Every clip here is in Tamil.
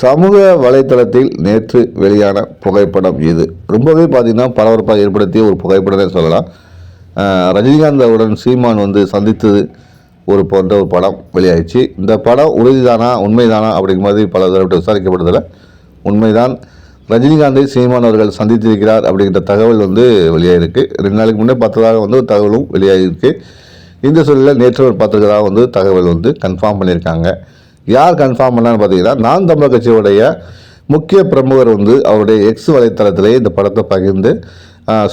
சமூக வலைத்தளத்தில் நேற்று வெளியான புகைப்படம் இது ரொம்பவே பார்த்தீங்கன்னா பரபரப்பாக ஏற்படுத்திய ஒரு புகைப்படத்தை சொல்லலாம். ரஜினிகாந்த் அவருடன் சீமான் சந்தித்தது போன்ற ஒரு படம் வெளியாயிடுச்சு. இந்த படம் உறுதிதானா உண்மைதானா அப்படிங்கிற மாதிரி பல தடவை விசாரிக்கப்படுதில்லை. உண்மைதான். ரஜினிகாந்தை சீமான் அவர்கள் சந்தித்திருக்கிறார் அப்படிங்கிற தகவல் வெளியாகிருக்கு. 2 நாளைக்கு முன்னே பார்த்ததாக ஒரு தகவலும் வெளியாகிருக்கு. இந்த சூழலில் நேற்று ஒரு பார்த்துக்கிறதாக தகவல் கன்ஃபார்ம் பண்ணியிருக்காங்க. யார் கன்ஃபார்ம் பண்ணான்னு பார்த்தீங்கன்னா, நாம் தமிழர் கட்சியுடைய முக்கிய பிரமுகர் அவருடைய எக்ஸ் வலைத்தளத்திலே இந்த படத்தை பகிர்ந்து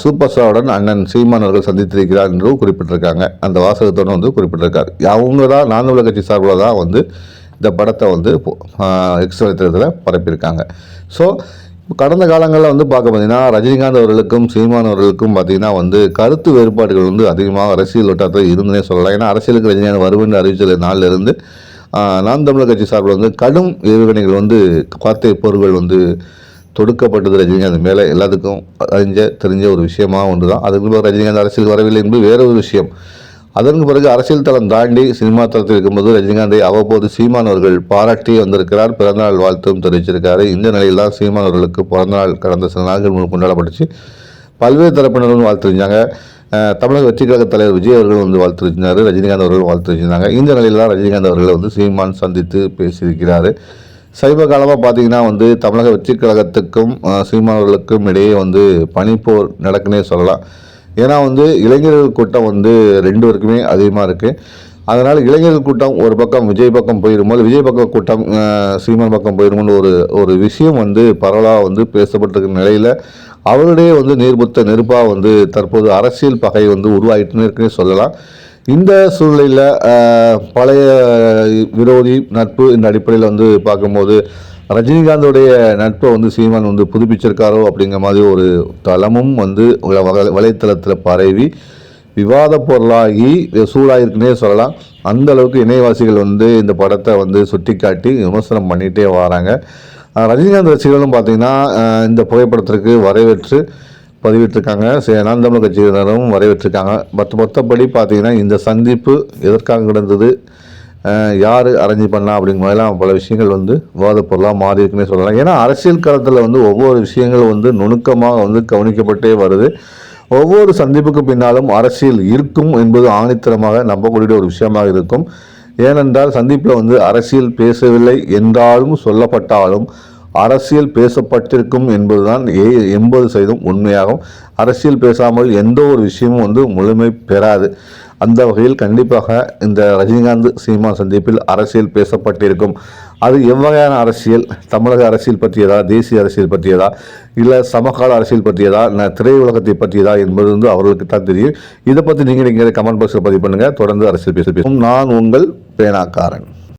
சூப்பர் ஸ்டாருடன் அண்ணன் சீமான் அவர்கள் சந்தித்திருக்கிறார் என்றும் குறிப்பிட்டிருக்காங்க. அந்த வாசகத்தோடு குறிப்பிட்டிருக்கார். அவங்க தான் நாம் தமிழர் கட்சி சார்பில் தான் இந்த படத்தை எக்ஸ் வலைத்தளத்தில் பரப்பியிருக்காங்க. ஸோ கடந்த காலங்களில் பார்க்க பார்த்தீங்கன்னா ரஜினிகாந்த் அவர்களுக்கும் சீமான் அவர்களுக்கும் பார்த்தீங்கன்னா கருத்து வேறுபாடுகள் அதிகமாக அரசியல் வட்டாரத்தில் இருந்துனே சொல்லலாம். ஏன்னா அரசியலுக்கு ரஜினிகாந்த் வருவென்று அறிவிச்ச நாளிலிருந்து நாம் தமிழர் கட்சி சார்பில் கடும் ஏவுகணைகள் வார்த்தை போர்கள் தொடுக்கப்பட்டது ரஜினிகாந்த் மேலே. எல்லாத்துக்கும் தெரிஞ்ச ஒரு விஷயமாக தான். அதுக்கு பிறகு ரஜினிகாந்த் அரசியல் வரவில்லை என்பது வேற ஒரு விஷயம். அதற்கு பிறகு அரசியல் தளம் தாண்டி சினிமா தளத்தில் இருக்கும்போது ரஜினிகாந்தை அவ்வப்போது சீமான் அவர்கள் பாராட்டி வந்திருக்கிறார். பிறந்தநாள் வாழ்த்தும் தெரிவிச்சிருக்காரு. இந்த நிலையில் தான் சீமான் அவர்களுக்கு பிறந்தநாள் கடந்த சில நாட்கள் முன்பு கொண்டாடப்பட்டுச்சு. பல்வேறு தரப்பினரும் வாழ்த்து தெரிஞ்சாங்க. தமிழக வெற்றி கழக தலைவர் விஜய் அவர்கள் வாழ்த்து தெரிஞ்சார். ரஜினிகாந்த் அவர்கள் வாழ்த்து தெரிஞ்சிருந்தாங்க. இந்த நிலையில் தான் ரஜினிகாந்த் அவர்கள் சீமான் சந்தித்து பேசியிருக்கிறார். சமீப காலமாக பார்த்தீங்கன்னா தமிழக வெற்றி கழகத்துக்கும் சீமான் அவர்களுக்கும் இடையே பனிப்போர் நடக்குன்னே சொல்லலாம். ஏன்னா இளைஞர்கள் கூட்டம் 2 பேருக்குமே அதிகமாக இருக்குது. அதனால் இளைஞர்கள் கூட்டம் ஒரு பக்கம் விஜய் பக்கம் போயிருமோ, விஜய் பக்கம் கூட்டம் சீமான் பக்கம் போயிருமோன்னு ஒரு விஷயம் பரவலாக பேசப்பட்டிருக்கிற நிலையில் அவருடைய நீர்புத்த நெருப்பாக தற்போது அரசியல் பகை உருவாகிட்டுன்னு இருக்குன்னே சொல்லலாம். இந்த சூழ்நிலையில் பழைய விரோதி நட்பு இந்த அடிப்படையில் பார்க்கும்போது ரஜினிகாந்தோடைய நட்பை சீமான் புதுப்பிச்சிருக்காரோ அப்படிங்கிற மாதிரி ஒரு தளமும் வலைத்தளத்தில் பரவி விவாத பொருளாகி சூடாயிருக்குன்னே சொல்லலாம். அந்த அளவுக்கு இணையவாசிகள் இந்த படத்தை சுட்டிக்காட்டி விமர்சனம் பண்ணிகிட்டே வராங்க. ரஜினிகாந்த் ரசிகர்களும் பார்த்திங்கன்னா இந்த புகைப்படத்திற்கு வரவேற்று பதிவிட்டிருக்காங்க. நாம் தமிழர் கட்சியினரும் வரவேற்றிருக்காங்க. மற்றபடி பார்த்திங்கன்னா இந்த சந்திப்பு எதற்காக கிடந்தது, யார் அரேஞ்ச் பண்ணலாம் அப்படிங்கிற மாதிரிலாம் பல விஷயங்கள் விவாத பொருளாக மாறி இருக்குன்னே சொல்லலாம். ஏன்னா அரசியல் களத்தில் ஒவ்வொரு விஷயங்களும் நுணுக்கமாக கவனிக்கப்பட்டே வருது. ஒவ்வொரு சந்திப்புக்கு பின்னாலும் அரசியல் இருக்கும் என்பது ஆணித்தரமாக நம்பக்கூடிய ஒரு விஷயமாக இருக்கும். ஏனென்றால் சந்திப்பில் அரசியல் பேசவில்லை என்றாலும் சொல்லப்பட்டாலும் அரசியல் பேசப்பட்டிருக்கும் என்பதுதான் 80% உண்மையாகும். அரசியல் பேசாமல் எந்த ஒரு விஷயமும் முழுமை பெறாது. அந்த வகையில் கண்டிப்பாக இந்த ரஜினிகாந்த் சீமான் சந்திப்பில் அரசியல் பேசப்பட்டிருக்கும். அது எவ்வகையான அரசியல், தமிழக அரசியல் பற்றியதா, தேசிய அரசியல் பற்றியதா, இல்லை சமகால அரசியல் பற்றியதா, திரையுலகத்தை பற்றியதா என்பது அவர்களுக்கு தான் தெரியும். இதை பற்றி நீங்கள் கமெண்ட் பாக்ஸில் பதிவு பண்ணுங்கள். தொடர்ந்து அரசியல் பேசும். நான் உங்கள் பேனாக்காரன்.